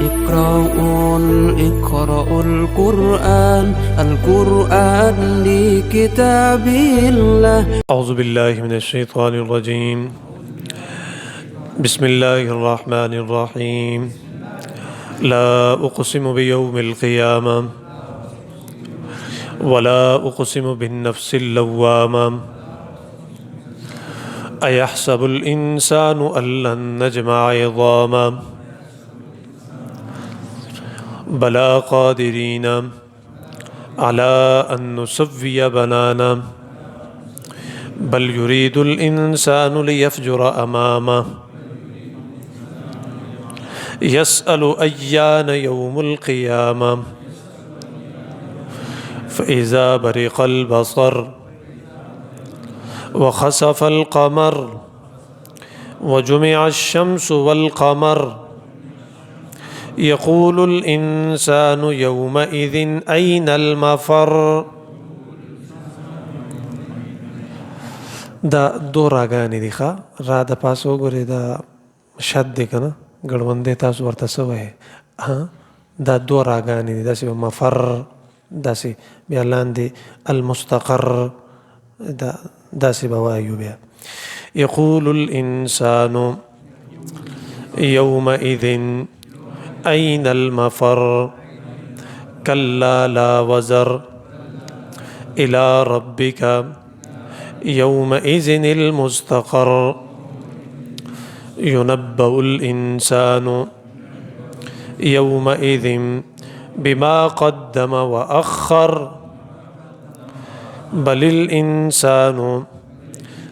اقرأوا القرآن لكتاب الله. أعوذ بالله من الشيطان الرجيم. بسم الله الرحمن الرحيم. لا أقسم بيوم القيامة ولا أقسم بالنفس اللوامة. أيحسب الإنسان أن لن نجمع عظاما بلى قادرين على أن نسوي بنانا بل يريد الإنسان ليفجر أمامه يسأل أيان يوم القيامة فإذا برق البصر وخسف القمر وجمع الشمس والقمر يقول الإنسان يومئذ أين المفر. دا دو راگانی دی خوا را دا پاسو گوری دا شد دی کنا گڑوندے تاسو ورطا سو ہے دا دو راگانی دی دا سی مفر دا سی بیالان دی المستقر دا سی بوایو بیا. يقول الإنسان يومئذ أين المفر كلا لا وزر إلى ربك يومئذ المستقر. ينبأ الإنسان يومئذ بما قدم وأخر بل الإنسان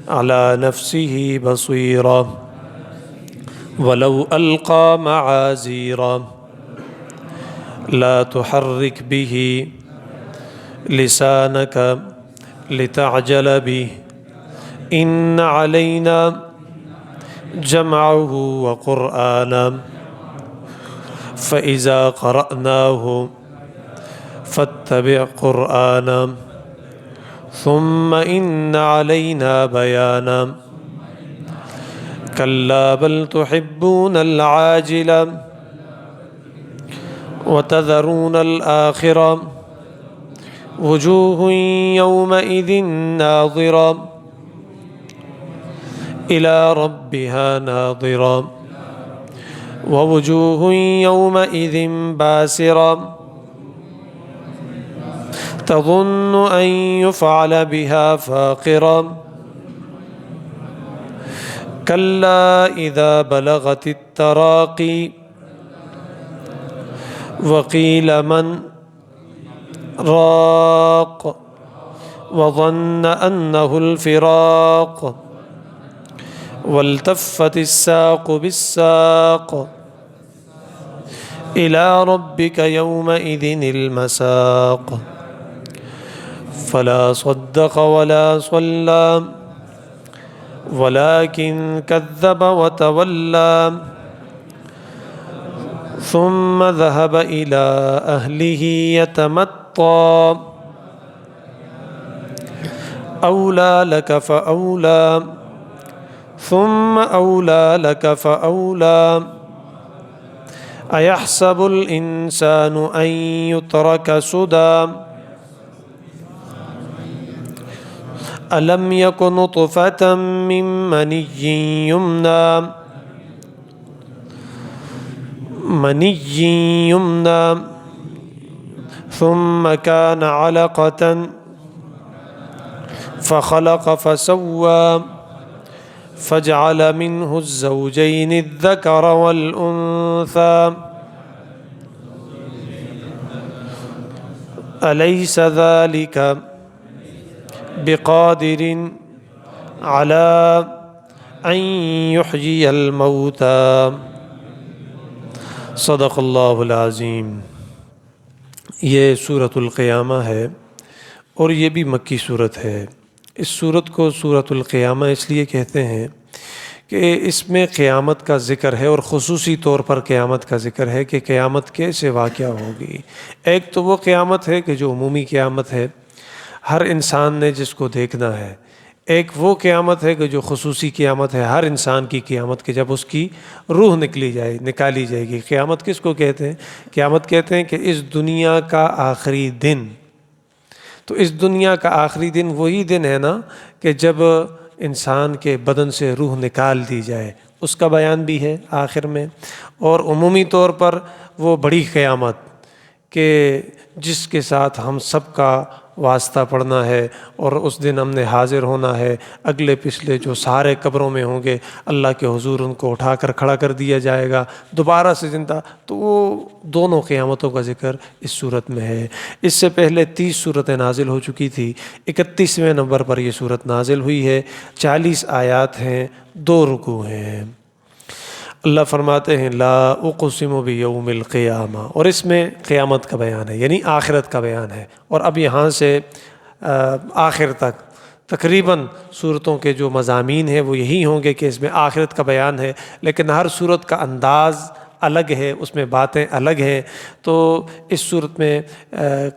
على نفسه بصيرا ولو ألقى معاذيرا لا تحرك به لسانك لتعجل به إن علينا جمعه وقرآنا فإذا قرأناه فاتبع قرآنا ثم إن علينا بيانا كلا بل تحبون العاجلة وتذرون الآخرة وجوه يومئذ ناظرة إلى ربها ناظرة ووجوه يومئذ باسرة تظن أن يفعل بها فاقرة كلا إذا بلغت التراقي وقيل من راق وظن أنه الفراق والتفت الساق بالساق إلى ربك يومئذ المساق فلا صدق ولا صلى ولكن كذب وتولى ثم ذهب إلى أهله يتمطى أولى لك فأولى ثم أولى لك فأولى أيحسب الإنسان أن يترك سدى ألم يك نطفة من مني يمنى ثم كان علقة فخلق فسوى فجعل منه الزوجين الذكر والأنثى أليس ذلك بقادر على أن يحيي الموتى. صدق اللہ العظیم. یہ سورۃ القیامہ ہے اور یہ بھی مکی صورت ہے. اس صورت کو سورۃ القیامہ اس لیے کہتے ہیں کہ اس میں قیامت کا ذکر ہے اور خصوصی طور پر قیامت کا ذکر ہے کہ قیامت کیسے واقع ہوگی. ایک تو وہ قیامت ہے کہ جو عمومی قیامت ہے، ہر انسان نے جس کو دیکھنا ہے. ایک وہ قیامت ہے کہ جو خصوصی قیامت ہے، ہر انسان کی قیامت کہ جب اس کی روح نکالی جائے گی۔ قیامت کس کو کہتے ہیں؟ قیامت کہتے ہیں کہ اس دنیا کا آخری دن۔ تو اس دنیا کا آخری دن وہی دن ہے نا کہ جب انسان کے بدن سے روح نکال دی جائے، اس کا بیان بھی ہے آخر میں۔ اور عمومی طور پر وہ بڑی قیامت کہ جس کے ساتھ ہم سب کا واسطہ پڑنا ہے، اور اس دن ہم نے حاضر ہونا ہے۔ اگلے پچھلے جو سارے قبروں میں ہوں گے، اللہ کے حضور ان کو اٹھا کر کھڑا کر دیا جائے گا دوبارہ سے زندہ۔ تو وہ دونوں قیامتوں کا ذکر اس صورت میں ہے۔ اس سے پہلے 30 صورتیں نازل ہو چکی تھی، 31ویں نمبر پر یہ صورت نازل ہوئی ہے۔ 40 آیات ہیں، 2 رکوع ہیں۔ اللہ فرماتے ہیں لا اقسم بیوم القیامہ، اور اس میں قیامت کا بیان ہے، یعنی آخرت کا بیان ہے۔ اور اب یہاں سے آخر تک تقریباً صورتوں کے جو مضامین ہیں وہ یہی ہوں گے کہ اس میں آخرت کا بیان ہے، لیکن ہر صورت کا انداز الگ ہے، اس میں باتیں الگ ہیں۔ تو اس صورت میں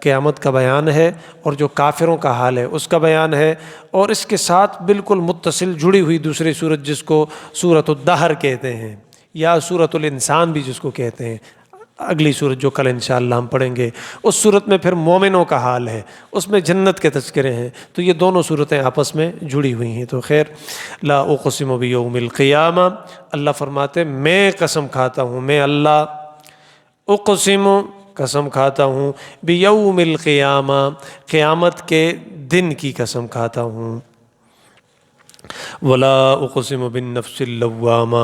قیامت کا بیان ہے، اور جو کافروں کا حال ہے اس کا بیان ہے، اور اس کے ساتھ بالکل متصل جڑی ہوئی دوسری صورت جس کو سورۃ الدہر کہتے ہیں، یا سورۃ الانسان بھی جس کو کہتے ہیں، اگلی صورت جو کل انشاءاللہ ہم پڑھیں گے، اس صورت میں پھر مومنوں کا حال ہے، اس میں جنت کے تذکرے ہیں۔ تو یہ دونوں صورتیں آپس میں جڑی ہوئی ہیں۔ تو خیر، لا اقسم بیوم القیامہ، اللہ فرماتے میں قسم کھاتا ہوں، میں اللہ اقسم قسم کھاتا ہوں، بیوم القیامہ قیامت کے دن کی قسم کھاتا ہوں، ولا اقسم بالنفس اللوامہ،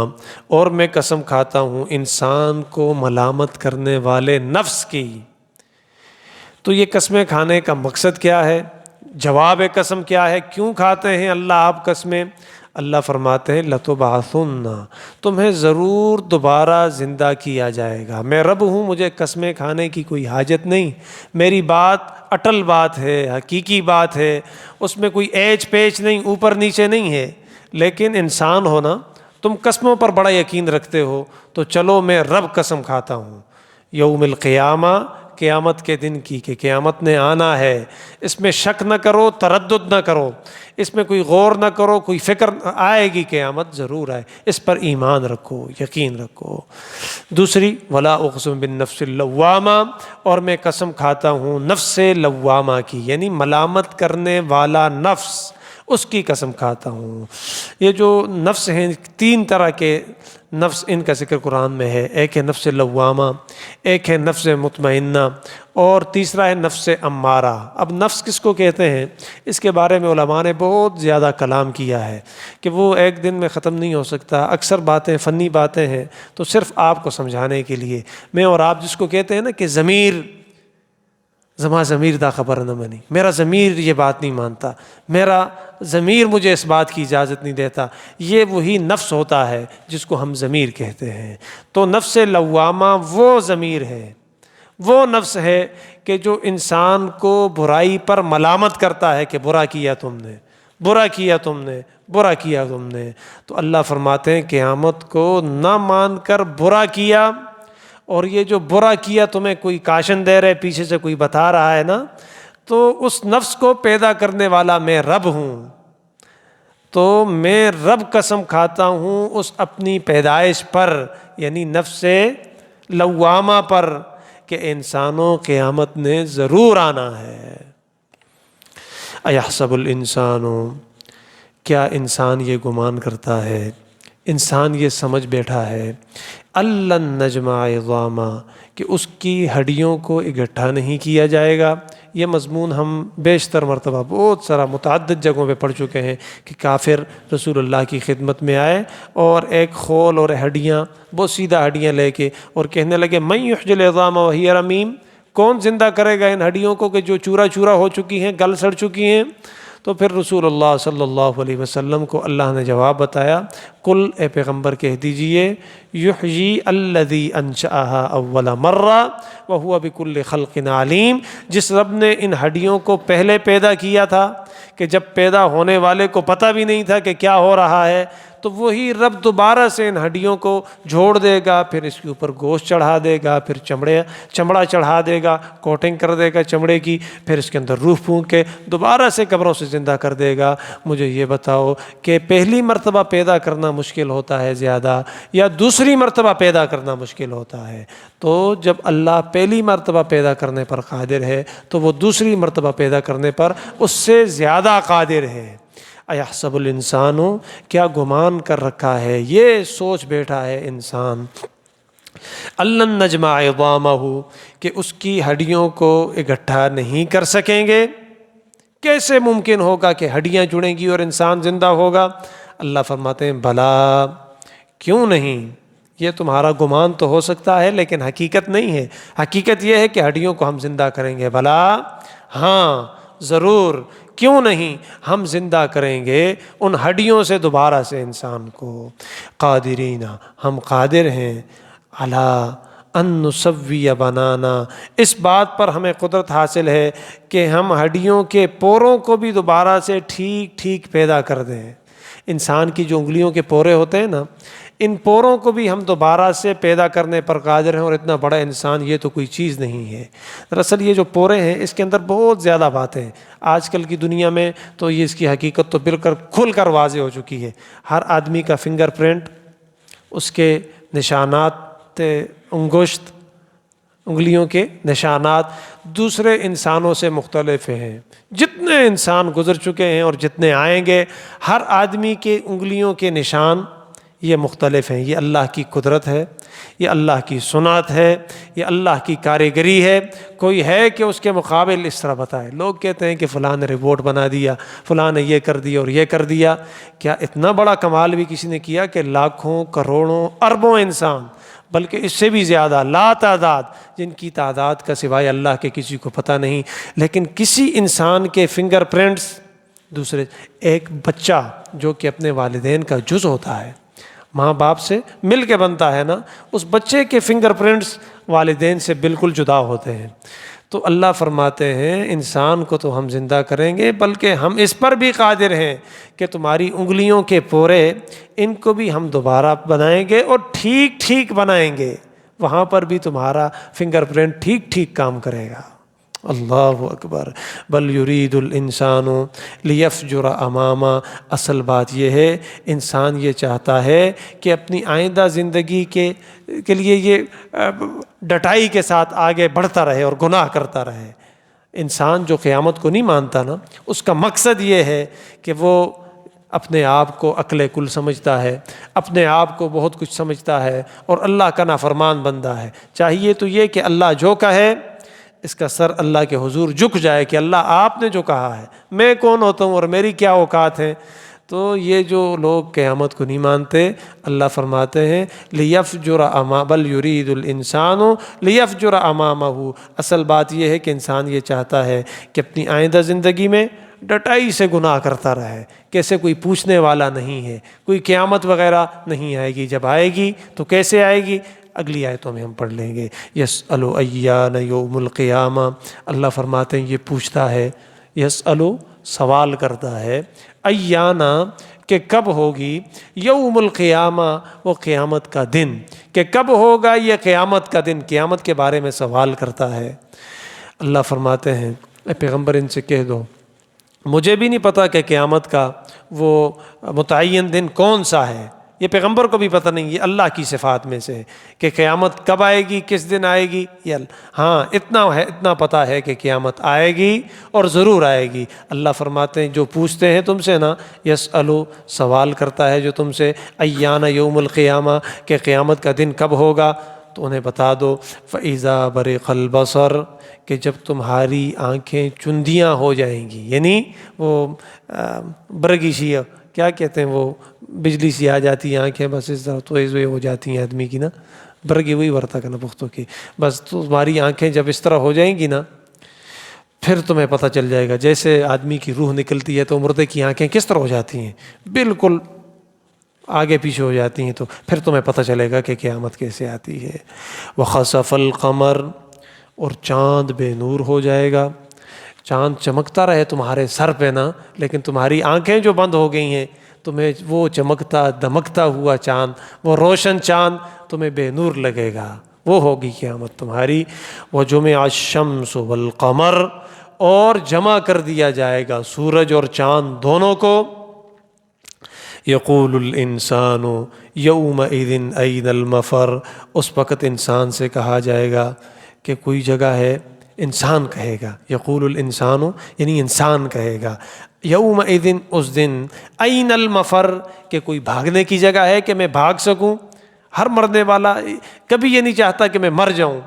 اور میں قسم کھاتا ہوں انسان کو ملامت کرنے والے نفس کی۔ تو یہ قسمیں کھانے کا مقصد کیا ہے؟ جواب قسم کیا ہے؟ کیوں کھاتے ہیں اللہ آپ قسمیں؟ اللہ فرماتے ہیں لتبعثن، تمہیں ضرور دوبارہ زندہ کیا جائے گا۔ میں رب ہوں، مجھے قسمیں کھانے کی کوئی حاجت نہیں، میری بات اٹل بات ہے، حقیقی بات ہے، اس میں کوئی ایچ پیچ نہیں، اوپر نیچے نہیں ہے۔ لیکن انسان ہونا، تم قسموں پر بڑا یقین رکھتے ہو، تو چلو میں رب قسم کھاتا ہوں یوم القیامہ، قیامت کے دن کی، کہ قیامت نے آنا ہے، اس میں شک نہ کرو، تردد نہ کرو، اس میں کوئی غور نہ کرو، کوئی فکر، آئے گی قیامت، ضرور آئے، اس پر ایمان رکھو، یقین رکھو۔ دوسری ولا اقسم بالنفس اللوامہ، اور میں قسم کھاتا ہوں نفس لوامہ کی، یعنی ملامت کرنے والا نفس، اس کی قسم کھاتا ہوں۔ یہ جو نفس ہیں، 3 طرح کے نفس ان کا ذکر قرآن میں ہے، ایک ہے نفس لوامہ، ایک ہے نفس مطمئنہ، اور تیسرا ہے نفس امارہ۔ اب نفس کس کو کہتے ہیں، اس کے بارے میں علماء نے بہت زیادہ کلام کیا ہے کہ وہ ایک دن میں ختم نہیں ہو سکتا، اکثر باتیں فنی باتیں ہیں، تو صرف آپ کو سمجھانے کے لیے میں اور آپ جس کو کہتے ہیں نا کہ ضمیر، زما ضمیر دا خبر نہ منی، میرا ضمیر یہ بات نہیں مانتا، میرا ضمیر مجھے اس بات کی اجازت نہیں دیتا، یہ وہی نفس ہوتا ہے جس کو ہم ضمیر کہتے ہیں۔ تو نفس لوامہ وہ ضمیر ہے، وہ نفس ہے کہ جو انسان کو برائی پر ملامت کرتا ہے کہ برا کیا تم نے، برا کیا تم نے، برا کیا تم نے۔ تو اللہ فرماتے ہیں قیامت کو نہ مان کر برا کیا، اور یہ جو برا کیا تمہیں کوئی کاشن دے رہے، پیچھے سے کوئی بتا رہا ہے نا، تو اس نفس کو پیدا کرنے والا میں رب ہوں۔ تو میں رب قسم کھاتا ہوں اس اپنی پیدائش پر، یعنی نفس لوامہ پر، کہ انسانوں قیامت نے ضرور آنا ہے۔ ایحسب الانسان، کیا انسان یہ گمان کرتا ہے، انسان یہ سمجھ بیٹھا ہے، الن نجمع عظاما، کہ اس کی ہڈیوں کو اکٹھا نہیں کیا جائے گا۔ یہ مضمون ہم بیشتر مرتبہ بہت سارا متعدد جگہوں پہ پڑھ چکے ہیں کہ کافر رسول اللہ کی خدمت میں آئے اور ایک خول اور ہڈیاں، بہت سیدھا ہڈیاں لے کے، اور کہنے لگے من یحیی العظام وہی رمیم، کون زندہ کرے گا ان ہڈیوں کو کہ جو چورا چورا ہو چکی ہیں، گل سڑ چکی ہیں؟ تو پھر رسول اللہ صلی اللہ علیہ وسلم کو اللہ نے جواب بتایا، قل، اے پیغمبر کہہ دیجئے، یحیی الذی انشأہا اول مرہ وہو بکل خلق علیم، جس رب نے ان ہڈیوں کو پہلے پیدا کیا تھا، کہ جب پیدا ہونے والے کو پتہ بھی نہیں تھا کہ کیا ہو رہا ہے، تو وہی رب دوبارہ سے ان ہڈیوں کو جوڑ دے گا، پھر اس کے اوپر گوشت چڑھا دے گا، پھر چمڑا چڑھا دے گا، کوٹنگ کر دے گا چمڑے کی، پھر اس کے اندر روح پھونک کے دوبارہ سے قبروں سے زندہ کر دے گا۔ مجھے یہ بتاؤ کہ پہلی مرتبہ پیدا کرنا مشکل ہوتا ہے زیادہ یا دوسری مرتبہ پیدا کرنا مشکل ہوتا ہے؟ تو جب اللہ پہلی مرتبہ پیدا کرنے پر قادر ہے تو وہ دوسری مرتبہ پیدا کرنے پر اس سے زیادہ قادر ہے۔ ایحسب الانسان، کیا گمان کر رکھا ہے، یہ سوچ بیٹھا ہے انسان، الن نجمع عظامہ، کہ اس کی ہڈیوں کو اکٹھا نہیں کر سکیں گے؟ کیسے ممکن ہوگا کہ ہڈیاں جڑیں گی اور انسان زندہ ہوگا؟ اللہ فرماتے ہیں بلا، کیوں نہیں، یہ تمہارا گمان تو ہو سکتا ہے لیکن حقیقت نہیں ہے۔ حقیقت یہ ہے کہ ہڈیوں کو ہم زندہ کریں گے، بلا، ہاں ضرور، کیوں نہیں، ہم زندہ کریں گے ان ہڈیوں سے دوبارہ سے انسان کو۔ قادرین، ہم قادر ہیں، علی ان نسوی بنانا، اس بات پر ہمیں قدرت حاصل ہے کہ ہم ہڈیوں کے پوروں کو بھی دوبارہ سے ٹھیک ٹھیک پیدا کر دیں۔ انسان کی جو انگلیوں کے پورے ہوتے ہیں نا، ان پوروں کو بھی ہم دوبارہ سے پیدا کرنے پر قادر ہیں، اور اتنا بڑا انسان یہ تو کوئی چیز نہیں ہے۔ دراصل یہ جو پورے ہیں اس کے اندر بہت زیادہ باتیں ہیں، آج کل کی دنیا میں تو یہ اس کی حقیقت تو بالکل کھل کر واضح ہو چکی ہے۔ ہر آدمی کا فنگر پرنٹ، اس کے نشانات، انگشت، انگلیوں کے نشانات دوسرے انسانوں سے مختلف ہیں۔ جتنے انسان گزر چکے ہیں اور جتنے آئیں گے، ہر آدمی کے انگلیوں کے نشان یہ مختلف ہیں۔ یہ اللہ کی قدرت ہے، یہ اللہ کی صنعت ہے، یہ اللہ کی کاریگری ہے۔ کوئی ہے کہ اس کے مقابل اس طرح بتائے؟ لوگ کہتے ہیں کہ فلاں نے رپورٹ بنا دیا، فلاں نے یہ کر دیا اور یہ کر دیا۔ کیا اتنا بڑا کمال بھی کسی نے کیا کہ لاکھوں، کروڑوں، اربوں انسان، بلکہ اس سے بھی زیادہ لا تعداد، جن کی تعداد کا سوائے اللہ کے کسی کو پتہ نہیں، لیکن کسی انسان کے فنگر پرنٹس دوسرے، ایک بچہ جو کہ اپنے والدین کا جز ہوتا ہے، ماں باپ سے مل کے بنتا ہے نا، اس بچے کے فنگر پرنٹس والدین سے بالکل جدا ہوتے ہیں۔ تو اللہ فرماتے ہیں انسان کو تو ہم زندہ کریں گے، بلکہ ہم اس پر بھی قادر ہیں کہ تمہاری انگلیوں کے پورے، ان کو بھی ہم دوبارہ بنائیں گے اور ٹھیک ٹھیک بنائیں گے، وہاں پر بھی تمہارا فنگر پرنٹ ٹھیک ٹھیک کام کرے گا۔ اللہ اکبر، بل یرید الانسان لیفجر امامہ، اصل بات یہ ہے انسان یہ چاہتا ہے کہ اپنی آئندہ زندگی کے لیے یہ ڈٹائی کے ساتھ آگے بڑھتا رہے اور گناہ کرتا رہے۔ انسان جو قیامت کو نہیں مانتا نا، اس کا مقصد یہ ہے کہ وہ اپنے آپ کو عقل کل سمجھتا ہے، اپنے آپ کو بہت کچھ سمجھتا ہے اور اللہ کا نافرمان بندہ ہے۔ چاہیے تو یہ کہ اللہ جو کہے اس کا سر اللہ کے حضور جھک جائے کہ اللہ آپ نے جو کہا ہے، میں کون ہوتا ہوں اور میری کیا اوقات ہیں۔ تو یہ جو لوگ قیامت کو نہیں مانتے، اللہ فرماتے ہیں لیفجر بل یرید الانسان لیفجر امامہ، اصل بات یہ ہے کہ انسان یہ چاہتا ہے کہ اپنی آئندہ زندگی میں ڈٹائی سے گناہ کرتا رہے، کیسے کوئی پوچھنے والا نہیں ہے، کوئی قیامت وغیرہ نہیں آئے گی۔ جب آئے گی تو کیسے آئے گی؟ اگلی آیتوں میں ہم پڑھ لیں گے۔ یسأل ایان یوم القیامہ، اللہ فرماتے ہیں یہ پوچھتا ہے، یسأل سوال کرتا ہے، ایانا کہ کب ہوگی، یوم القیامہ وہ قیامت کا دن، کہ کب ہوگا یہ قیامت کا دن، قیامت کے بارے میں سوال کرتا ہے۔ اللہ فرماتے ہیں اے پیغمبر ان سے کہہ دو مجھے بھی نہیں پتہ کہ قیامت کا وہ متعین دن کون سا ہے، یہ پیغمبر کو بھی پتہ نہیں، یہ اللہ کی صفات میں سے ہے کہ قیامت کب آئے گی، کس دن آئے گی، ہاں اتنا پتہ ہے کہ قیامت آئے گی اور ضرور آئے گی۔ اللہ فرماتے ہیں جو پوچھتے ہیں تم سے نا، یسألو سوال کرتا ہے جو تم سے، ایان یوم القیامہ کہ قیامت کا دن کب ہوگا، تو انہیں بتا دو فَإِذَا بَرِقَ الْبَصَرُ کہ جب تمہاری آنکھیں چندیاں ہو جائیں گی، یعنی وہ برگی سی کیا کہتے ہیں، وہ بجلی سی آ جاتی ہیں آنکھیں، بس اس طرح تو ہو جاتی ہیں آدمی کی نا، برگی وہی ورتا کا نا پختوں کی، بس تمہاری آنکھیں جب اس طرح ہو جائیں گی نا، پھر تمہیں پتہ چل جائے گا، جیسے آدمی کی روح نکلتی ہے تو مردے کی آنکھیں کس طرح ہو جاتی ہیں، بالکل آگے پیچھے ہو جاتی ہیں، تو پھر تمہیں پتہ چلے گا کہ قیامت کیسے آتی ہے۔ وَخَسَفَ الْقَمَرُ اور چاند بے نور ہو جائے گا، چاند چمکتا رہے تمہارے سر پہ نا، لیکن تمہاری آنکھیں جو بند ہو گئی ہیں تمہیں وہ چمکتا دمکتا ہوا چاند، وہ روشن چاند تمہیں بے نور لگے گا، وہ ہوگی قیامت تمہاری۔ وَجُمِعَ الشَّمْسُ وَالْقَمَرُ، اور جمع کر دیا جائے گا سورج اور چاند دونوں کو۔ یقول الانسان یومئذ این المفر، اس وقت انسان سے کہا جائے گا کہ کوئی جگہ ہے، انسان کہے گا، یقول الانسان یعنی انسان کہے گا، یومئذ اس دن، این المفر کہ کوئی بھاگنے کی جگہ ہے کہ میں بھاگ سکوں۔ ہر مرنے والا کبھی یہ نہیں چاہتا کہ میں مر جاؤں،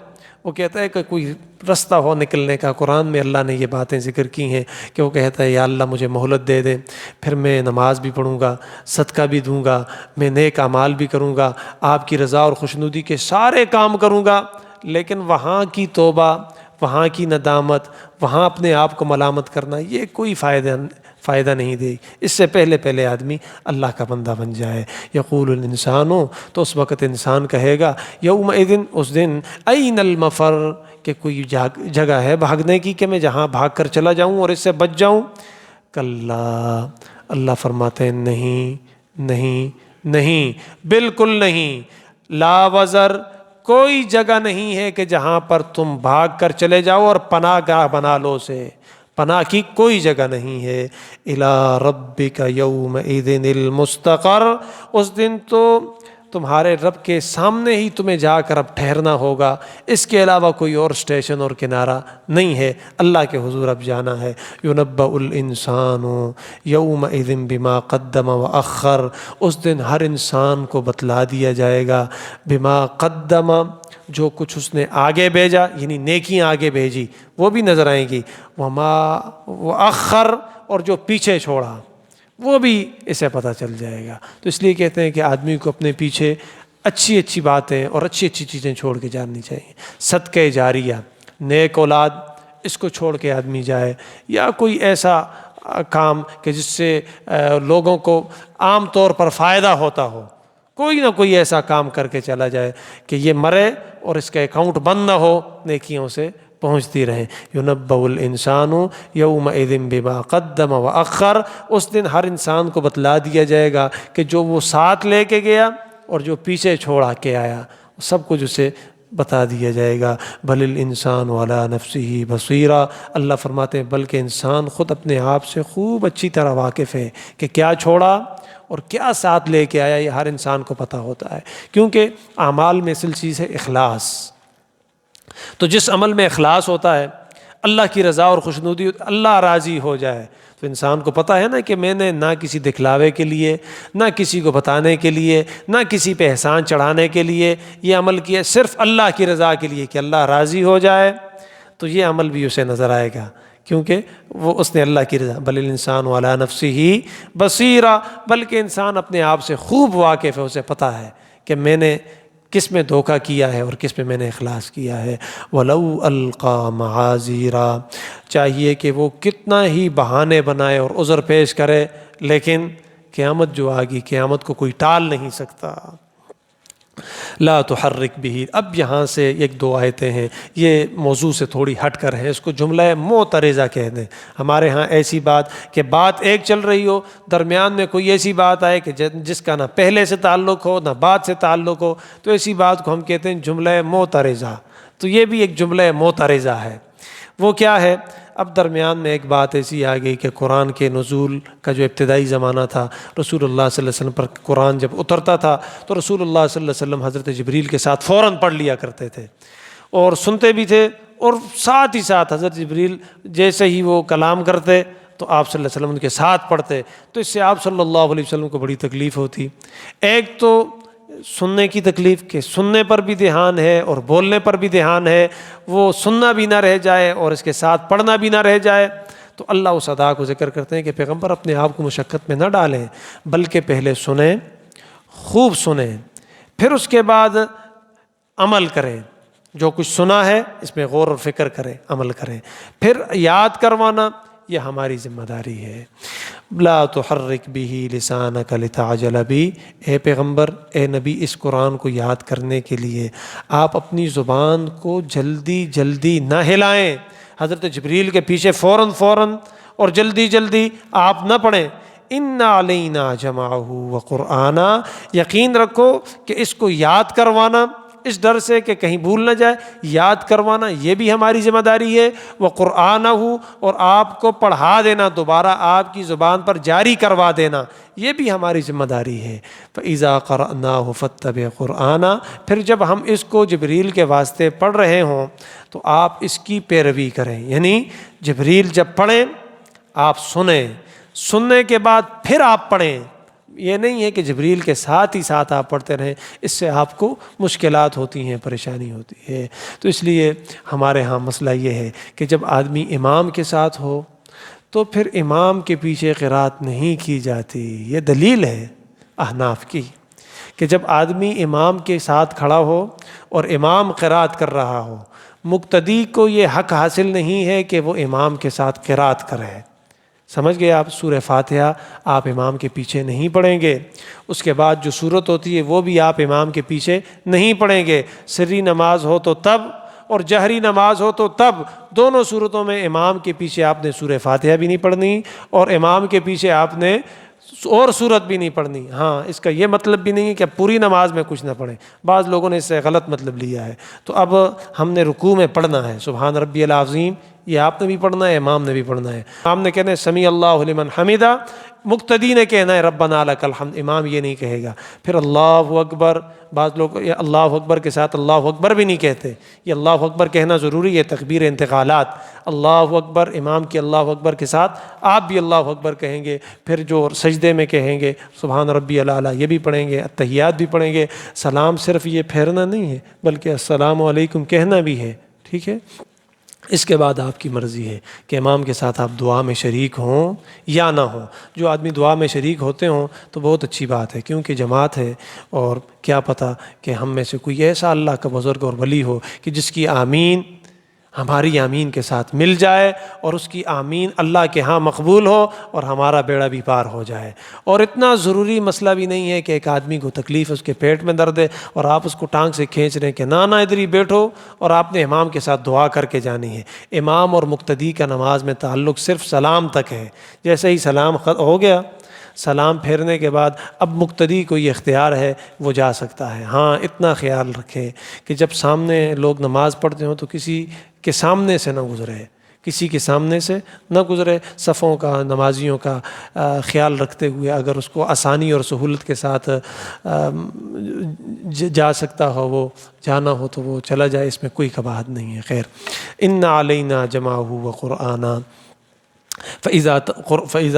وہ کہتا ہے کہ کوئی رستہ ہو نکلنے کا۔ قرآن میں اللہ نے یہ باتیں ذکر کی ہیں کہ وہ کہتا ہے یا اللہ مجھے مہلت دے دیں، پھر میں نماز بھی پڑھوں گا، صدقہ بھی دوں گا، میں نیک اعمال بھی کروں گا، آپ کی رضا اور خوشنودی کے سارے کام کروں گا، لیکن وہاں کی توبہ، وہاں کی ندامت، وہاں اپنے آپ کو ملامت کرنا، یہ کوئی فائدہ نہیں دے۔ اس سے پہلے آدمی اللہ کا بندہ بن جائے۔ یقول الانسان، تو اس وقت انسان کہے گا یومئذ اس دن، این المفر کہ کوئی جگہ ہے بھاگنے کی کہ میں جہاں بھاگ کر چلا جاؤں اور اس سے بچ جاؤں۔ کلا، اللہ فرماتے ہیں نہیں، بالکل نہیں، لا وزر، کوئی جگہ نہیں ہے کہ جہاں پر تم بھاگ کر چلے جاؤ اور پناہ گاہ بنا لو، سے پناہ کی کوئی جگہ نہیں ہے۔ الی ربک یومئذ المستقر، اس دن تو تمہارے رب کے سامنے ہی تمہیں جا کر اب ٹھہرنا ہوگا، اس کے علاوہ کوئی اور اسٹیشن اور کنارہ نہیں ہے، اللہ کے حضور اب جانا ہے۔ ینبأ الانسان یومئذ بما قدم واخر، اس دن ہر انسان کو بتلا دیا جائے گا، بما قدم، جو کچھ اس نے آگے بھیجا، یعنی نیکیاں آگے بھیجی وہ بھی نظر آئیں گی، وما واخر، اور جو پیچھے چھوڑا وہ بھی اسے پتہ چل جائے گا۔ تو اس لیے کہتے ہیں کہ آدمی کو اپنے پیچھے اچھی باتیں اور اچھی چیزیں چھوڑ کے جانی چاہیے۔ صدقہ جاریہ، نیک اولاد، اس کو چھوڑ کے آدمی جائے، یا کوئی ایسا کام کہ جس سے لوگوں کو عام طور پر فائدہ ہوتا ہو، کوئی نہ کوئی ایسا کام کر کے چلا جائے کہ یہ مرے اور اس کا اکاؤنٹ بند نہ ہو، نیکیوں سے پہنچتی رہیں۔ ینبأ الانسان یومئذ بما قدم واخر، اس دن ہر انسان کو بتلا دیا جائے گا کہ جو وہ ساتھ لے کے گیا اور جو پیچھے چھوڑا کے آیا، سب کچھ اسے بتا دیا جائے گا۔ بل الانسان علی نفسہ بصیرہ، اللہ فرماتے ہیں بلکہ انسان خود اپنے آپ سے خوب اچھی طرح واقف ہے کہ کیا چھوڑا اور کیا ساتھ لے کے آیا، یہ ہر انسان کو پتہ ہوتا ہے، کیونکہ اعمال میں اصل چیز ہے اخلاص۔ تو جس عمل میں اخلاص ہوتا ہے، اللہ کی رضا اور خوشنودی، اللہ راضی ہو جائے، تو انسان کو پتہ ہے نا کہ میں نے نہ کسی دکھلاوے کے لیے، نہ کسی کو بتانے کے لیے، نہ کسی پہ احسان چڑھانے کے لیے یہ عمل کیا، صرف اللہ کی رضا کے لیے کہ اللہ راضی ہو جائے، تو یہ عمل بھی اسے نظر آئے گا، کیونکہ وہ اس نے اللہ کی رضا۔ بل الانسان علی نفسہ بصیرہ، بلکہ انسان اپنے آپ سے خوب واقف ہے، اسے پتہ ہے کہ میں نے کس میں دھوکہ کیا ہے اور کس میں نے اخلاص کیا ہے۔ وَلَوْ أَلْقَى مَعَاذِيرًا، چاہیے کہ وہ کتنا ہی بہانے بنائے اور عذر پیش کرے، لیکن قیامت جو آگی، قیامت کو کوئی ٹال نہیں سکتا۔ لا تحرک به، اب یہاں سے ایک دو آیتیں ہیں، یہ موضوع سے تھوڑی ہٹ کر ہیں، اس کو جملہ معترضہ کہہ دیں۔ ہمارے ہاں ایسی بات کہ بات ایک چل رہی ہو، درمیان میں کوئی ایسی بات آئے کہ جس کا نہ پہلے سے تعلق ہو نہ بعد سے تعلق ہو، تو ایسی بات کو ہم کہتے ہیں جملہ معترضہ۔ تو یہ بھی ایک جملہ معترضہ ہے۔ وہ کیا ہے؟ اب درمیان میں ایک بات ایسی آ گئی کہ قرآن کے نزول کا جو ابتدائی زمانہ تھا، رسول اللہ صلی اللہ علیہ وسلم پر قرآن جب اترتا تھا تو رسول اللہ صلی اللہ علیہ وسلم حضرت جبریل کے ساتھ فوراً پڑھ لیا کرتے تھے اور سنتے بھی تھے، اور ساتھ ہی ساتھ حضرت جبریل جیسے ہی وہ کلام کرتے تو آپ صلی اللہ علیہ وسلم ان کے ساتھ پڑھتے، تو اس سے آپ صلی اللہ علیہ وسلم کو بڑی تکلیف ہوتی۔ ایک تو سننے کی تکلیف کہ سننے پر بھی دھیان ہے اور بولنے پر بھی دھیان ہے، وہ سننا بھی نہ رہ جائے اور اس کے ساتھ پڑھنا بھی نہ رہ جائے، تو اللہ اس ادا کو ذکر کرتے ہیں کہ پیغمبر اپنے آپ کو مشقت میں نہ ڈالیں، بلکہ پہلے سنیں، خوب سنیں، پھر اس کے بعد عمل کریں، جو کچھ سنا ہے اس میں غور اور فکر کریں، عمل کریں، پھر یاد کروانا یہ ہماری ذمہ داری ہے۔ لا تحرک به لسانک لتعجل به، اے پیغمبر، اے نبی، اس قرآن کو یاد کرنے کے لیے آپ اپنی زبان کو جلدی جلدی نہ ہلائیں۔ حضرت جبریل کے پیچھے فوراً اور جلدی آپ نہ پڑھیں، ان علینا جمعہ و قرآنہ، یقین رکھو کہ اس کو یاد کروانا، اس ڈر سے کہ کہیں بھول نہ جائے، یاد کروانا یہ بھی ہماری ذمہ داری ہے، وہ قرآنہ ہو، اور آپ کو پڑھا دینا، دوبارہ آپ کی زبان پر جاری کروا دینا، یہ بھی ہماری ذمہ داری ہے۔ فَإِذَا قَرَأْنَاهُ فَاتَّبِعْ قُرْآنَ، پھر جب ہم اس کو جبریل کے واسطے پڑھ رہے ہوں تو آپ اس کی پیروی کریں، یعنی جبریل جب پڑھیں آپ سنیں، سننے کے بعد پھر آپ پڑھیں۔ یہ نہیں ہے کہ جبریل کے ساتھ ہی ساتھ آپ پڑھتے رہیں، اس سے آپ کو مشکلات ہوتی ہیں، پریشانی ہوتی ہے۔ تو اس لیے ہمارے ہاں مسئلہ یہ ہے کہ جب آدمی امام کے ساتھ ہو تو پھر امام کے پیچھے قرات نہیں کی جاتی۔ یہ دلیل ہے احناف کی کہ جب آدمی امام کے ساتھ کھڑا ہو اور امام قرات کر رہا ہو، مقتدی کو یہ حق حاصل نہیں ہے کہ وہ امام کے ساتھ قرات کرے۔ سمجھ گئے آپ؟ سورہ فاتحہ آپ امام کے پیچھے نہیں پڑھیں گے، اس کے بعد جو سورت ہوتی ہے وہ بھی آپ امام کے پیچھے نہیں پڑھیں گے۔ سری نماز ہو تو تب، اور جہری نماز ہو تو تب، دونوں صورتوں میں امام کے پیچھے آپ نے سورہ فاتحہ بھی نہیں پڑھنی اور امام کے پیچھے آپ نے اور صورت بھی نہیں پڑھنی۔ ہاں، اس کا یہ مطلب بھی نہیں ہے کہ پوری نماز میں کچھ نہ پڑھیں، بعض لوگوں نے اس سے غلط مطلب لیا ہے۔ تو اب ہم نے رکوع میں پڑھنا ہے سبحان ربی العظیم، یہ آپ نے بھی پڑھنا ہے، امام نے بھی پڑھنا ہے۔ امام نے کہنا ہے سمیع اللہ لمن حمیدہ، مقتدی نے کہنا ہے ربنا لک الحمد، امام یہ نہیں کہے گا۔ پھر اللہ اکبر، بعض لوگ یہ اللہ اکبر کے ساتھ اللہ اکبر بھی نہیں کہتے، یہ اللہ اکبر کہنا ضروری ہے، تکبیر انتقالات، اللہ اکبر، امام کے اللہ اکبر کے ساتھ آپ بھی اللہ اکبر کہیں گے۔ پھر جو سجدے میں کہیں گے سبحان ربی الاعلیٰ، یہ بھی پڑھیں گے، التحیات بھی پڑھیں گے۔ سلام صرف یہ پھیرنا نہیں ہے بلکہ السلام علیکم کہنا بھی ہے، ٹھیک ہے؟ اس کے بعد آپ کی مرضی ہے کہ امام کے ساتھ آپ دعا میں شریک ہوں یا نہ ہوں۔ جو آدمی دعا میں شریک ہوتے ہوں تو بہت اچھی بات ہے، کیونکہ جماعت ہے، اور کیا پتہ کہ ہم میں سے کوئی ایسا اللہ کا بزرگ اور ولی ہو کہ جس کی آمین ہماری آمین کے ساتھ مل جائے اور اس کی آمین اللہ کے ہاں مقبول ہو اور ہمارا بیڑا بھی پار ہو جائے۔ اور اتنا ضروری مسئلہ بھی نہیں ہے کہ ایک آدمی کو تکلیف، اس کے پیٹ میں درد ہے اور آپ اس کو ٹانگ سے کھینچ رہے ہیں کہ نا ادھر ہی بیٹھو، اور آپ نے امام کے ساتھ دعا کر کے جانی ہے۔ امام اور مقتدی کا نماز میں تعلق صرف سلام تک ہے، جیسے ہی سلام ہو گیا، سلام پھیرنے کے بعد اب مقتدی کو یہ اختیار ہے، وہ جا سکتا ہے۔ ہاں، اتنا خیال رکھے کہ جب سامنے لوگ نماز پڑھتے ہوں تو کسی کے سامنے سے نہ گزرے، کسی کے سامنے سے نہ گزرے، صفوں کا، نمازیوں کا خیال رکھتے ہوئے اگر اس کو آسانی اور سہولت کے ساتھ جا سکتا ہو، وہ جانا ہو تو وہ چلا جائے، اس میں کوئی قباحت نہیں ہے۔ خیر، ان علینا جمعہ و قرآنہ فَإِذَا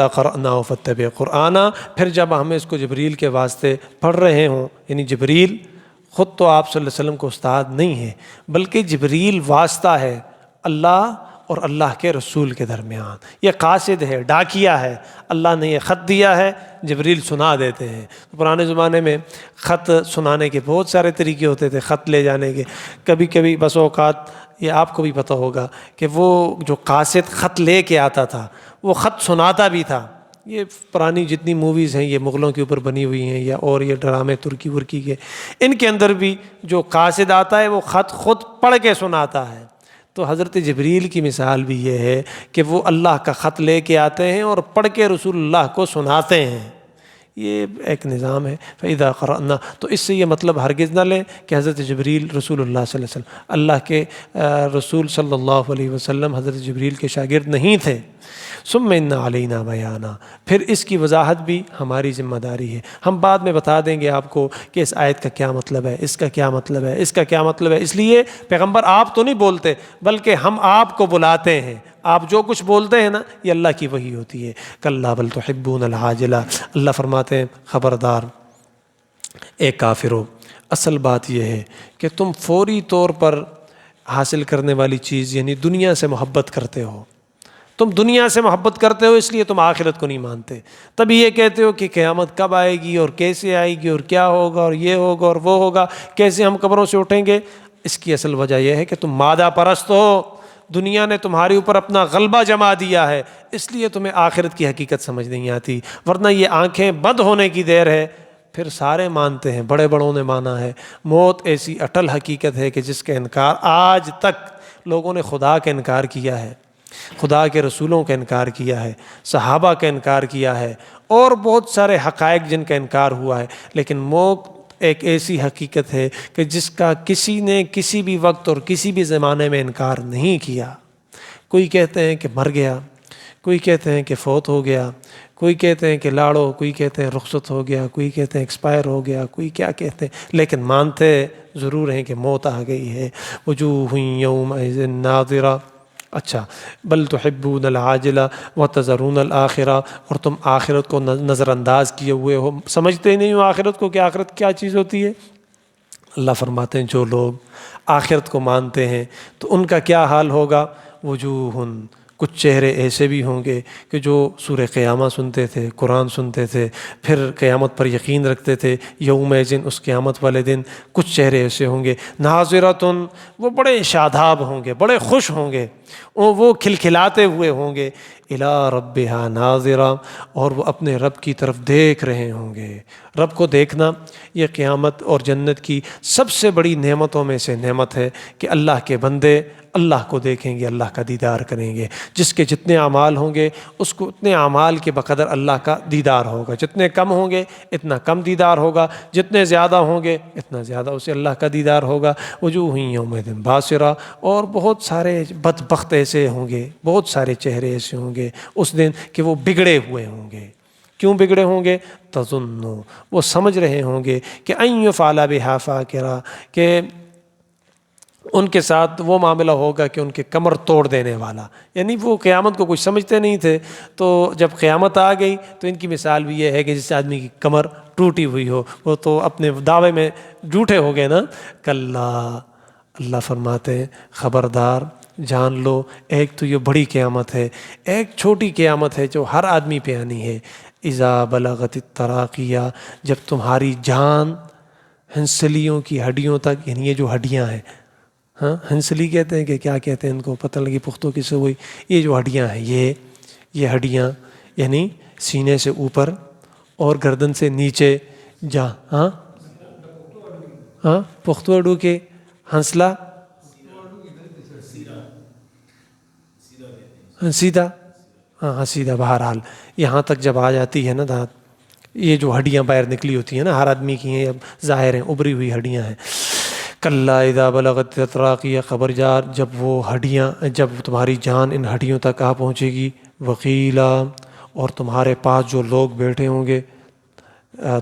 قَرَأْنَاهُ فَاتَّبِعْ قُرْآنَ، پھر جب ہم اس کو جبریل کے واسطے پڑھ رہے ہوں، یعنی جبریل خود تو آپ صلی اللہ علیہ وسلم کو استاد نہیں ہے، بلکہ جبریل واسطہ ہے اللہ اور اللہ کے رسول کے درمیان، یہ قاصد ہے، ڈاکیہ ہے۔ اللہ نے یہ خط دیا ہے، جبریل سنا دیتے ہیں۔ پرانے زمانے میں خط سنانے کے بہت سارے طریقے ہوتے تھے، خط لے جانے کے۔ کبھی کبھی بس اوقات، یہ آپ کو بھی پتہ ہوگا کہ وہ جو قاصد خط لے کے آتا تھا وہ خط سناتا بھی تھا۔ یہ پرانی جتنی موویز ہیں یہ مغلوں کے اوپر بنی ہوئی ہیں، یا اور یہ ڈرامے ترکی ورکی کے، ان کے اندر بھی جو قاصد آتا ہے وہ خط خود پڑھ کے سناتا ہے۔ تو حضرت جبریل کی مثال بھی یہ ہے کہ وہ اللہ کا خط لے کے آتے ہیں اور پڑھ کے رسول اللہ کو سناتے ہیں۔ یہ ایک نظام ہے۔ فَإِذَا قَرَأْنَا، تو اس سے یہ مطلب ہرگز نہ لیں کہ حضرت جبریل رسول اللہ صلی اللہ علیہ وسلم، اللہ کے رسول صلی اللہ علیہ وسلم حضرت جبریل کے شاگرد نہیں تھے۔ ثُمَّ إِنَّ عَلَيْنَا بَيَانًا، پھر اس کی وضاحت بھی ہماری ذمہ داری ہے۔ ہم بعد میں بتا دیں گے آپ کو کہ اس آیت کا کیا مطلب ہے، اس کا کیا مطلب ہے، اس کا کیا مطلب ہے۔ اس لیے پیغمبر آپ تو نہیں بولتے بلکہ ہم آپ کو بلاتے ہیں، آپ جو کچھ بولتے ہیں نا یہ اللہ کی وحی ہوتی ہے۔ کَلَّا بَلْ تُحِبُّونَ الْعَاجِلَةَ، اللہ فرماتے ہیں خبردار اے کافرو، اصل بات یہ ہے کہ تم فوری طور پر حاصل کرنے والی چیز یعنی دنیا سے محبت کرتے ہو، تم دنیا سے محبت کرتے ہو، اس لیے تم آخرت کو نہیں مانتے۔ تبھی یہ کہتے ہو کہ قیامت کب آئے گی اور کیسے آئے گی اور کیا ہوگا اور یہ ہوگا اور وہ ہوگا، کیسے ہم قبروں سے اٹھیں گے۔ اس کی اصل وجہ یہ ہے کہ تم مادہ پرست ہو، دنیا نے تمہارے اوپر اپنا غلبہ جما دیا ہے، اس لیے تمہیں آخرت کی حقیقت سمجھ نہیں آتی، ورنہ یہ آنکھیں بند ہونے کی دیر ہے۔ پھر سارے مانتے ہیں، بڑے بڑوں نے مانا ہے۔ موت ایسی اٹل حقیقت ہے کہ جس کا انکار آج تک لوگوں نے خدا کا انکار کیا ہے، خدا کے رسولوں کا انکار کیا ہے، صحابہ کا انکار کیا ہے، اور بہت سارے حقائق جن کا انکار ہوا ہے، لیکن موت ایک ایسی حقیقت ہے کہ جس کا کسی نے کسی بھی وقت اور کسی بھی زمانے میں انکار نہیں کیا۔ کوئی کہتے ہیں کہ مر گیا، کوئی کہتے ہیں کہ فوت ہو گیا، کوئی کہتے ہیں کہ لاڑو، کوئی کہتے ہیں رخصت ہو گیا، کوئی کہتے ہیں ایکسپائر ہو گیا، کوئی کیا کہتے ہیں، لیکن مانتے ضرور ہیں کہ موت آ گئی ہے۔ وجوہ یومئذ ناظرہ، اچھا، بل تحبون العاجلہ وتذرون الآخرہ، اور تم آخرت کو نظر انداز کیے ہوئے ہو، سمجھتے ہی نہیں ہو آخرت کو کہ آخرت کیا چیز ہوتی ہے۔ اللہ فرماتے ہیں جو لوگ آخرت کو مانتے ہیں تو ان کا کیا حال ہوگا؟ وجوہ، کچھ چہرے ایسے بھی ہوں گے کہ جو سورہ قیامہ سنتے تھے، قرآن سنتے تھے، پھر قیامت پر یقین رکھتے تھے، یومئذ، اس قیامت والے دن کچھ چہرے ایسے ہوں گے، ناظرۃ، وہ بڑے شاداب ہوں گے، بڑے خوش ہوں گے، وہ کھلکھلاتے ہوئے ہوں گے، الی ربہا ناظرہ، اور وہ اپنے رب کی طرف دیکھ رہے ہوں گے۔ رب کو دیکھنا یہ قیامت اور جنت کی سب سے بڑی نعمتوں میں سے نعمت ہے کہ اللہ کے بندے اللہ کو دیکھیں گے، اللہ کا دیدار کریں گے۔ جس کے جتنے اعمال ہوں گے اس کو اتنے اعمال کے بقدر اللہ کا دیدار ہوگا، جتنے کم ہوں گے اتنا کم دیدار ہوگا، جتنے زیادہ ہوں گے اتنا زیادہ اسے اللہ کا دیدار ہوگا۔ وجوہ یومئذ باسرہ، اور بہت سارے بدبخت ایسے ہوں گے، بہت سارے چہرے ایسے ہوں گے اس دن کہ وہ بگڑے ہوئے ہوں گے۔ کیوں بگڑے ہوں گے؟ تظنوا، وہ سمجھ رہے ہوں گے کہ ان یفعل بہا فاقرہ، کہ ان کے ساتھ وہ معاملہ ہوگا کہ ان کے کمر توڑ دینے والا، یعنی وہ قیامت کو کچھ سمجھتے نہیں تھے، تو جب قیامت آ گئی تو ان کی مثال بھی یہ ہے کہ جس آدمی کی کمر ٹوٹی ہوئی ہو، وہ تو اپنے دعوے میں جھوٹے ہو گئے نا۔ کلا، اللہ فرماتے ہیں خبردار، جان لو، ایک تو یہ بڑی قیامت ہے، ایک چھوٹی قیامت ہے جو ہر آدمی پہ آنی ہے۔ اذا بلغت التراقیہ، جب تمہاری جان ہنسلیوں کی ہڈیوں تک، یعنی یہ جو ہڈیاں ہیں، ہاں ہنسلی کہتے ہیں کہ کیا کہتے ہیں ان کو، پتہ لگی پختوں کی سے ہوئی، یہ جو ہڈیاں ہیں، یہ ہڈیاں یعنی سینے سے اوپر اور گردن سے نیچے ہاں پختو اڈو کے ہنسلا سیدھا، ہاں سیدھا، بہرحال یہاں تک جب آ جاتی ہے نا دانت، یہ جو ہڈیاں باہر نکلی ہوتی ہیں نا، ہر آدمی کی ہیں، اب ظاہر ہیں ابری ہوئی ہڈیاں ہیں۔ کلا اذا بلغت التراقیہ، خبردار جب وہ ہڈیاں، جب تمہاری جان ان ہڈیوں تک آ پہنچے گی، وقیلا، اور تمہارے پاس جو لوگ بیٹھے ہوں گے،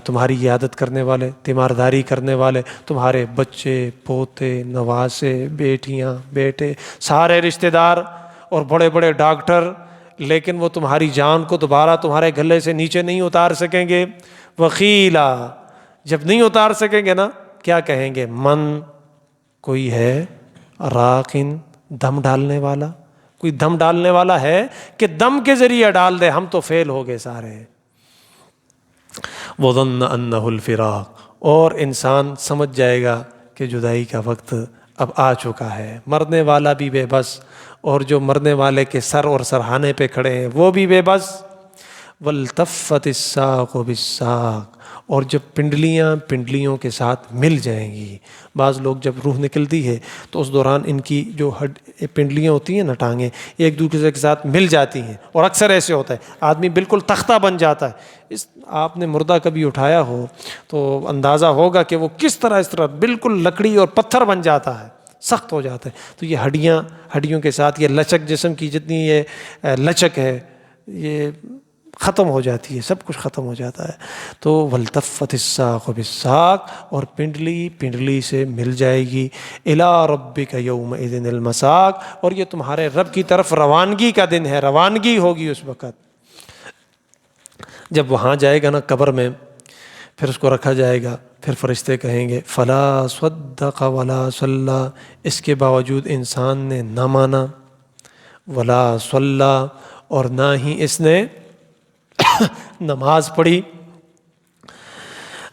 تمہاری عیادت کرنے والے، تیمارداری کرنے والے، تمہارے بچے، پوتے، نواسے، بیٹیاں، بیٹے، سارے رشتہ دار اور بڑے بڑے ڈاکٹر، لیکن وہ تمہاری جان کو دوبارہ تمہارے گلے سے نیچے نہیں اتار سکیں گے۔ وقیلا، جب نہیں اتار سکیں گے نا، کیا کہیں گے؟ من، کوئی ہے، راقن، دم ڈالنے والا، کوئی دم ڈالنے والا ہے کہ دم کے ذریعے ڈال دے، ہم تو فیل ہو گئے سارے۔ وظن انہ الفراق، اور انسان سمجھ جائے گا کہ جدائی کا وقت اب آ چکا ہے۔ مرنے والا بھی بے بس، اور جو مرنے والے کے سر اور سرہانے پہ کھڑے ہیں وہ بھی بے بس۔ والتفت الساق بالساق، اور جب پنڈلیاں پنڈلیوں کے ساتھ مل جائیں گی۔ بعض لوگ جب روح نکلتی ہے تو اس دوران ان کی جو پنڈلیاں ہوتی ہیں نا، ٹانگیں، ایک دوسرے کے ساتھ مل جاتی ہیں، اور اکثر ایسے ہوتا ہے آدمی بالکل تختہ بن جاتا ہے۔ آپ نے مردہ کبھی اٹھایا ہو تو اندازہ ہوگا کہ وہ کس طرح، اس طرح بالکل لکڑی اور پتھر بن جاتا ہے، سخت ہو جاتا ہے۔ تو یہ ہڈیوں کے ساتھ یہ لچک، جسم کی جتنی یہ لچک ہے، یہ ختم ہو جاتی ہے، سب کچھ ختم ہو جاتا ہے۔ تو والتفت الساق بالساق، اور پنڈلی پنڈلی سے مل جائے گی۔ الی ربک یومئذ المساق، اور یہ تمہارے رب کی طرف روانگی کا دن ہے، روانگی ہوگی اس وقت۔ جب وہاں جائے گا نا قبر میں، پھر اس کو رکھا جائے گا، پھر فرشتے کہیں گے فلا صدق ولا صلی، اس کے باوجود انسان نے نہ مانا، ولا صلی، اور نہ ہی اس نے نماز پڑھی،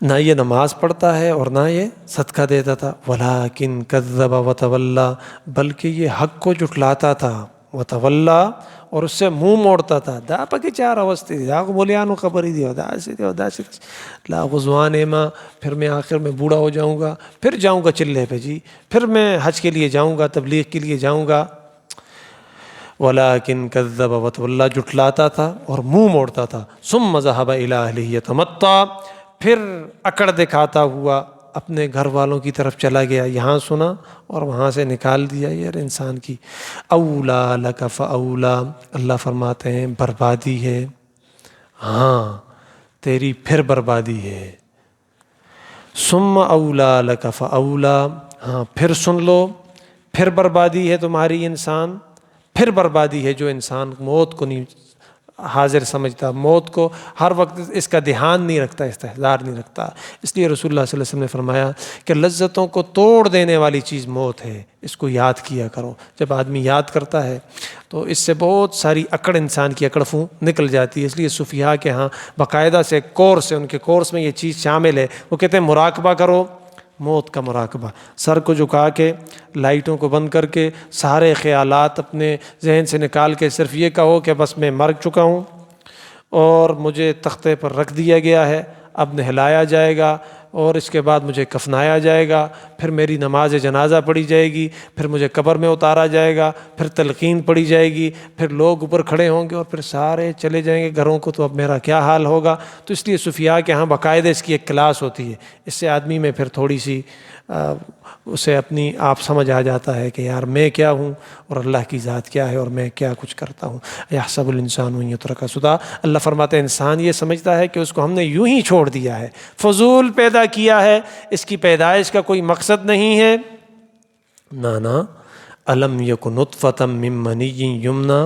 نہ یہ نماز پڑھتا ہے اور نہ یہ صدقہ دیتا تھا، ولیکن کذب وتولی، بلکہ یہ حق کو جھٹلاتا تھا، وتولی، اور اس سے منہ موڑتا تھا۔ دا پکی چار اوستی دا کو بولیانو خبری دیو، دا سی لا غزوان ایما، پھر میں آخر میں بوڑھا ہو جاؤں گا، پھر جاؤں گا چلے پہ جی، پھر میں حج کے لیے جاؤں گا، تبلیغ کے لیے جاؤں گا۔ ولیکن کذب وتولی، جھٹلاتا تھا اور منہ موڑتا تھا، ثم ذهب الی اہلہ یتمطیٰ، پھر اکڑ دکھاتا ہوا اپنے گھر والوں کی طرف چلا گیا، یہاں سنا اور وہاں سے نکال دیا۔ یار انسان کی اولا لک فاولا، اللہ فرماتے ہیں بربادی ہے، ہاں تیری پھر بربادی ہے۔ ثم اولا لک فاولا، ہاں پھر سن لو، پھر بربادی ہے تمہاری انسان، پھر بربادی ہے جو انسان موت کو نہیں حاضر سمجھتا، موت کو ہر وقت اس کا دھیان نہیں رکھتا، استحضار نہیں رکھتا۔ اس لیے رسول اللہ صلی اللہ علیہ وسلم نے فرمایا کہ لذتوں کو توڑ دینے والی چیز موت ہے، اس کو یاد کیا کرو۔ جب آدمی یاد کرتا ہے تو اس سے بہت ساری اکڑ، انسان کی اکڑ فوں نکل جاتی ہے۔ اس لیے صوفیاء کے ہاں باقاعدہ سے کورس ہے، ان کے کورس میں یہ چیز شامل ہے۔ وہ کہتے ہیں مراقبہ کرو، موت کا مراقبہ، سر کو جھکا کے، لائٹوں کو بند کر کے، سارے خیالات اپنے ذہن سے نکال کے صرف یہ کہو کہ بس میں مر چکا ہوں اور مجھے تختے پر رکھ دیا گیا ہے، اب نہلایا جائے گا اور اس کے بعد مجھے کفنایا جائے گا، پھر میری نماز جنازہ پڑھی جائے گی، پھر مجھے قبر میں اتارا جائے گا، پھر تلقین پڑھی جائے گی، پھر لوگ اوپر کھڑے ہوں گے اور پھر سارے چلے جائیں گے گھروں کو، تو اب میرا کیا حال ہوگا۔ تو اس لیے صوفیاء کے ہاں باقاعدہ اس کی ایک کلاس ہوتی ہے۔ اس سے آدمی میں پھر تھوڑی سی اسے اپنی آپ سمجھ آ جاتا ہے کہ یار میں کیا ہوں اور اللہ کی ذات کیا ہے اور میں کیا کچھ کرتا ہوں۔ یحسب الانسان ان یترک سدی، اللہ فرماتے ہیں انسان یہ سمجھتا ہے کہ اس کو ہم نے یوں ہی چھوڑ دیا ہے، فضول پیدا کیا ہے، اس کی پیدائش کا کوئی مقصد نہیں ہے۔ نانا الم یک نطفۃ من منی یمنی،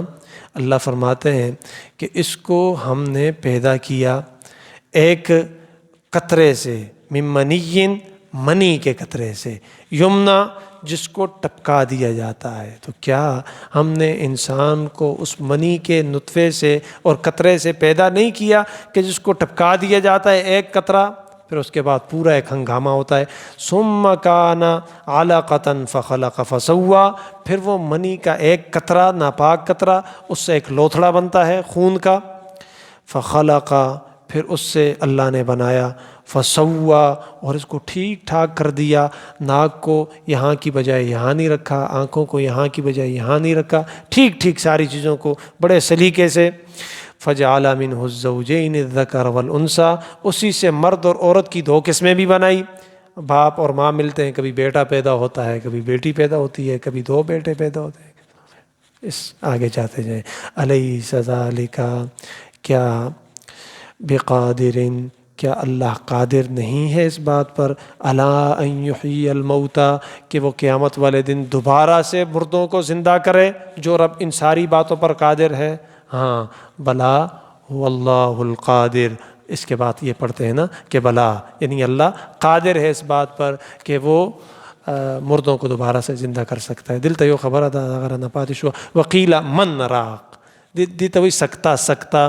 اللہ فرماتے ہیں کہ اس کو ہم نے پیدا کیا ایک قطرے سے، من منی، منی کے قطرے سے، یمنا جس کو ٹپکا دیا جاتا ہے۔ تو کیا ہم نے انسان کو اس منی کے نطفے سے اور قطرے سے پیدا نہیں کیا کہ جس کو ٹپکا دیا جاتا ہے ایک قطرہ، پھر اس کے بعد پورا ایک ہنگامہ ہوتا ہے۔ ثم کان علقۃ فخلق فسوی، پھر وہ منی کا ایک قطرہ، ناپاک قطرہ، اس سے ایک لوتھڑا بنتا ہے خون کا، فخلق، پھر اس سے اللہ نے بنایا، فسوی، اور اس کو ٹھیک ٹھاک کر دیا، ناک کو یہاں کی بجائے یہاں نہیں رکھا، آنکھوں کو یہاں کی بجائے یہاں نہیں رکھا، ٹھیک ٹھیک ساری چیزوں کو بڑے سلیقے سے۔ فجعل منہ الزوجین الذکر والانثی، اسی سے مرد اور عورت کی دو قسمیں بھی بنائی۔ باپ اور ماں ملتے ہیں، کبھی بیٹا پیدا ہوتا ہے، کبھی بیٹی پیدا ہوتی ہے، کبھی دو بیٹے پیدا ہوتے ہیں، اس آگے جاتے جائیں۔ الیس ذالک، کیا بقادر، کیا اللہ قادر نہیں ہے اس بات پر، الا ان یحیی الموتى، کہ وہ قیامت والے دن دوبارہ سے مردوں کو زندہ کرے، جو رب ان ساری باتوں پر قادر ہے۔ ہاں بلا هو اللہ القادر، اس کے بعد یہ پڑھتے ہیں نا کہ بلا، یعنی اللہ قادر ہے اس بات پر کہ وہ مردوں کو دوبارہ سے زندہ کر سکتا ہے۔ دل تیو خبر ادا اگر نہ پاتش وقیلا من راق، دی تو سکتا سکتا،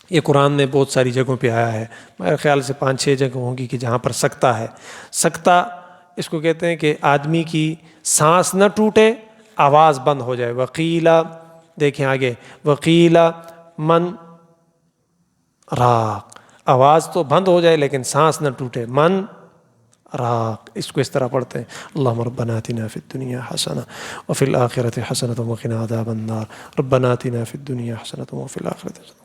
یہ قرآن میں بہت ساری جگہوں پہ آیا ہے، میرے خیال سے 5-6 جگہ ہوں گی کہ جہاں پر سکتا ہے۔ سکتا اس کو کہتے ہیں کہ آدمی کی سانس نہ ٹوٹے، آواز بند ہو جائے۔ وقیلا، دیکھیں آگے، وقیلا من راق، آواز تو بند ہو جائے لیکن سانس نہ ٹوٹے، من راق، اس کو اس طرح پڑھتے ہیں۔ اللہم ربنا آتنا فی الدنیا حسنہ وفی الآخرۃ حسنۃ وقنا عذاب النار، ربنا آتنا فی الدنیا حسنۃ وفی الآخرۃ حسنۃ